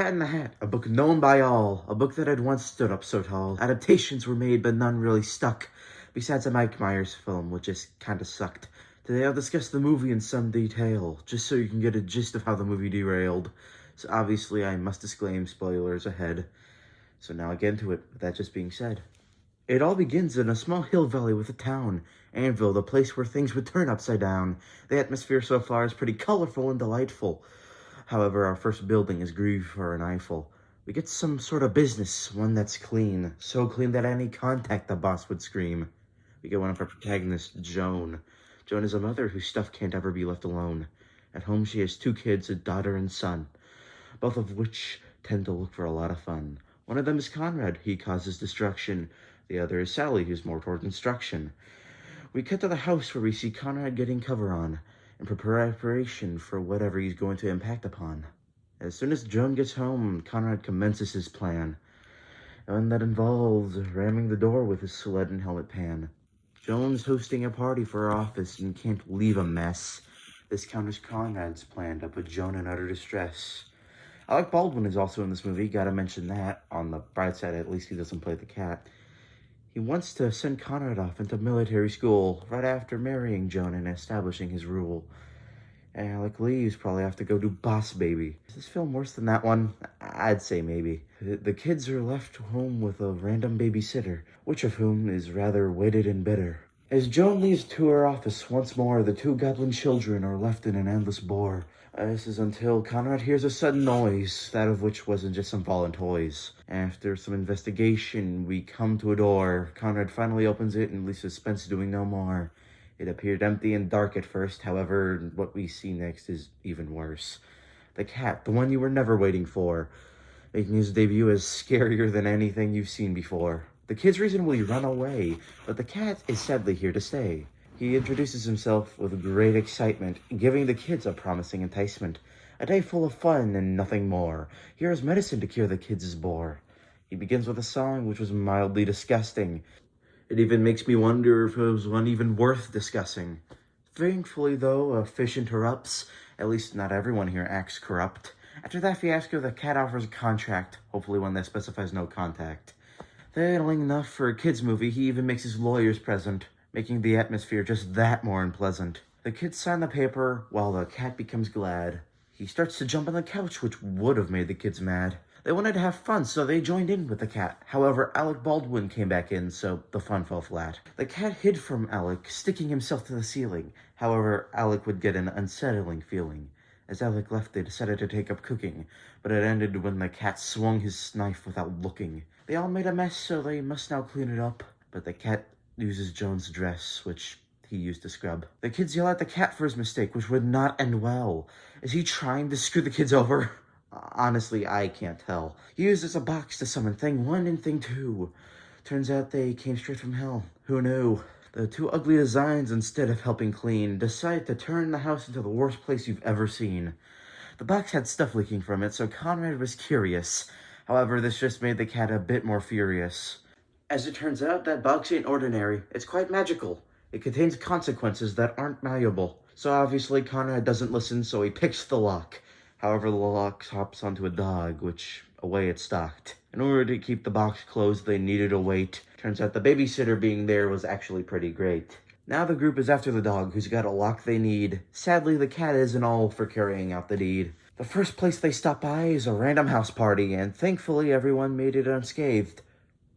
Cat in the Hat, a book known by all, a book that had once stood up so tall. Adaptations were made, but none really stuck, besides a Mike Myers film, which just kinda sucked. Today I'll discuss the movie in some detail, just so you can get a gist of how the movie derailed. So obviously I must disclaim spoilers ahead. So now I get into it, with that just being said. It all begins in a small hill valley with a town, Anvil, the place where things would turn upside down. The atmosphere so far is pretty colorful and delightful. However, our first building is grieved for an eyeful. We get some sort of business, one that's clean. So clean that any contact the boss would scream. We get one of our protagonists, Joan. Joan is a mother whose stuff can't ever be left alone. At home she has 2 kids, a daughter and son, both of which tend to look for a lot of fun. One of them is Conrad, he causes destruction. The other is Sally, who's more toward instruction. We cut to the house where we see Conrad getting cover on, in preparation for whatever he's going to impact upon. As soon as Joan gets home, Conrad commences his plan, and that involves ramming the door with his sled and helmet pan. Joan's hosting a party for her office and can't leave a mess. This counters Conrad's plan to put Joan in utter distress. Alec Baldwin is also in this movie, gotta mention that. On the bright side, at least he doesn't play the cat. He wants to send Conrad off into military school right after marrying Joan and establishing his rule. Alec leaves, probably have to go do Boss Baby. Is this film worse than that one? I'd say maybe. The kids are left home with a random babysitter, which of whom is rather weighted and bitter. As Joan leaves to her office once more, the 2 goblin children are left in an endless bore. This is until Conrad hears a sudden noise, that of which wasn't just some fallen toys. After some investigation, we come to a door. Conrad finally opens it and leaves suspense doing no more. It appeared empty and dark at first, however, what we see next is even worse. The cat, the one you were never waiting for, making his debut as scarier than anything you've seen before. The kids reasonably run away, but the cat is sadly here to stay. He introduces himself with great excitement, giving the kids a promising enticement. A day full of fun and nothing more. Here is medicine to cure the kids' bore. He begins with a song which was mildly disgusting. It even makes me wonder if it was one even worth discussing. Thankfully, though, a fish interrupts. At least not everyone here acts corrupt. After that fiasco, the cat offers a contract, hopefully one that specifies no contact. Failing enough for a kid's movie, he even makes his lawyers present, making the atmosphere just that more unpleasant. The kids sign the paper, while the cat becomes glad. He starts to jump on the couch, which would have made the kids mad. They wanted to have fun, so they joined in with the cat. However, Alec Baldwin came back in, so the fun fell flat. The cat hid from Alec, sticking himself to the ceiling. However, Alec would get an unsettling feeling. As Alec left, they decided to take up cooking, but it ended when the cat swung his knife without looking. They all made a mess, so they must now clean it up. But the cat uses Joan's dress, which he used to scrub. The kids yell at the cat for his mistake, which would not end well. Is he trying to screw the kids over? Honestly, I can't tell. He uses a box to summon Thing 1 and Thing 2. Turns out they came straight from hell. Who knew? The 2 ugly designs, instead of helping clean, decide to turn the house into the worst place you've ever seen. The box had stuff leaking from it, so Conrad was curious. However, this just made the cat a bit more furious. As it turns out, that box ain't ordinary. It's quite magical. It contains consequences that aren't malleable. So obviously Conrad doesn't listen, so he picks the lock. However, the lock hops onto a dog, which away it stalked. In order to keep the box closed, they needed a weight. Turns out the babysitter being there was actually pretty great. Now the group is after the dog, who's got a lock they need. Sadly, the cat isn't all for carrying out the deed. The first place they stop by is a random house party, and thankfully everyone made it unscathed.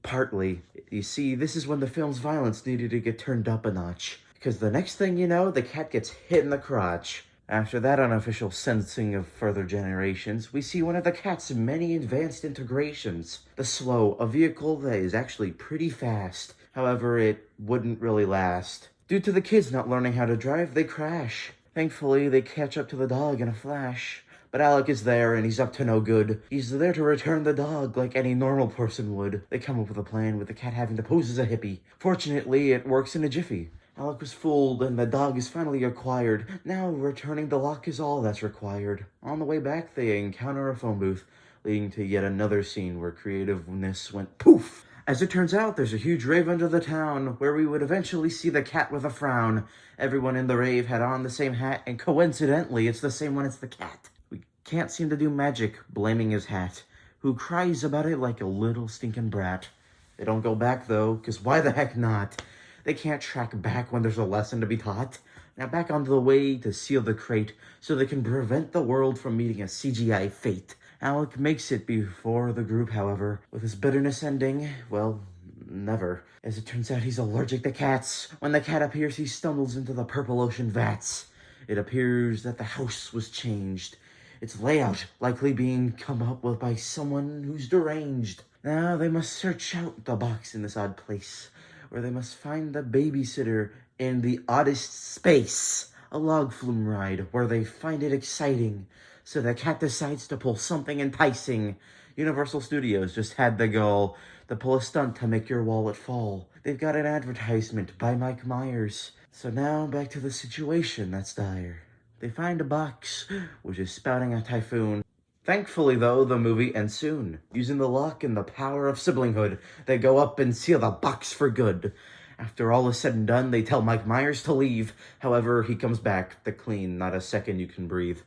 Partly. You see, this is when the film's violence needed to get turned up a notch. Because the next thing you know, the cat gets hit in the crotch. After that unofficial sensing of further generations, we see one of the cat's many advanced integrations. The Slow, a vehicle that is actually pretty fast. However, it wouldn't really last. Due to the kids not learning how to drive, they crash. Thankfully, they catch up to the dog in a flash. But Alec is there, and he's up to no good. He's there to return the dog like any normal person would. They come up with a plan with the cat having to pose as a hippie. Fortunately, it works in a jiffy. Alec was fooled, and the dog is finally acquired. Now, returning the lock is all that's required. On the way back, they encounter a phone booth, leading to yet another scene where creativeness went poof. As it turns out, there's a huge rave under the town, where we would eventually see the cat with a frown. Everyone in the rave had on the same hat, and coincidentally, it's the same one as the cat. We can't seem to do magic, blaming his hat, who cries about it like a little stinking brat. They don't go back though, 'cause why the heck not? They can't track back when there's a lesson to be taught. Now back onto the way to seal the crate, so they can prevent the world from meeting a CGI fate. Alec makes it before the group, however, with his bitterness ending, well, never. As it turns out, he's allergic to cats. When the cat appears, he stumbles into the purple ocean vats. It appears that the house was changed. Its layout likely being come up with by someone who's deranged. Now they must search out the box in this odd place, where they must find the babysitter in the oddest space. A log flume ride where they find it exciting. So the cat decides to pull something enticing. Universal Studios just had the goal to pull a stunt to make your wallet fall. They've got an advertisement by Mike Myers. So now back to the situation that's dire. They find a box, which is spouting a typhoon. Thankfully, though, the movie ends soon. Using the luck and the power of siblinghood, they go up and seal the box for good. After all is said and done, they tell Mike Myers to leave. However, he comes back, the clean, not a second you can breathe.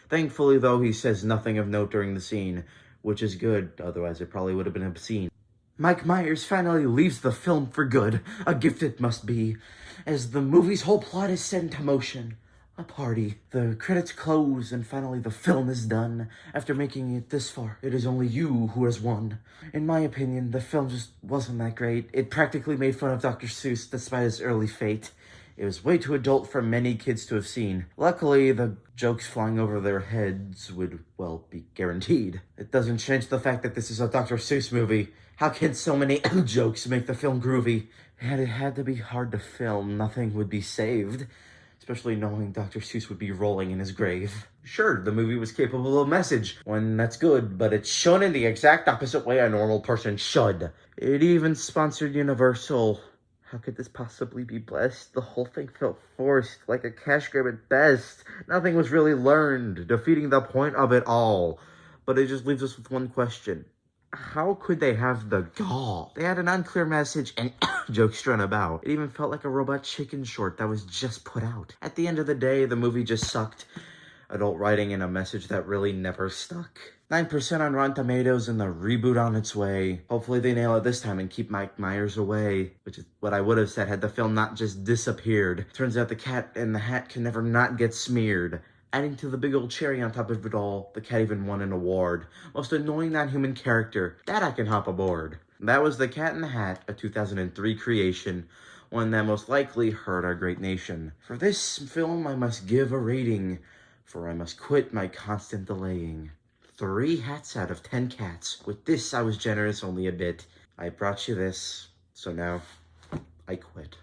Thankfully, though, he says nothing of note during the scene, which is good, otherwise it probably would have been obscene. Mike Myers finally leaves the film for good, a gift it must be, as the movie's whole plot is set into motion. A party. The credits close, and finally the film is done. After making it this far, it is only you who has won. In my opinion, the film just wasn't that great. It practically made fun of Dr. Seuss despite his early fate. It was way too adult for many kids to have seen. Luckily, the jokes flying over their heads would, well, be guaranteed. It doesn't change the fact that this is a Dr. Seuss movie. How can so many jokes make the film groovy? Had it had to be hard to film, nothing would be saved. Especially knowing Dr. Seuss would be rolling in his grave. Sure, the movie was capable of message, one that's good, but it's shown in the exact opposite way a normal person should. It even sponsored Universal. How could this possibly be blessed? The whole thing felt forced, like a cash grab at best. Nothing was really learned, defeating the point of it all. But it just leaves us with one question. How could they have the gall? They had an unclear message and jokes strung about. It even felt like a Robot Chicken short that was just put out. At the end of the day, the movie just sucked. Adult writing and a message that really never stuck. 9% on Rotten Tomatoes and the reboot on its way. Hopefully they nail it this time and keep Mike Myers away, which is what I would have said had the film not just disappeared. Turns out the cat in the hat can never not get smeared. Adding to the big old cherry on top of it all, the cat even won an award. Most annoying non-human character. That I can hop aboard. That was The Cat in the Hat, a 2003 creation, one that most likely hurt our great nation. For this film, I must give a rating, for I must quit my constant delaying. 3 hats out of 10 cats. With this, I was generous only a bit. I brought you this, so now I quit.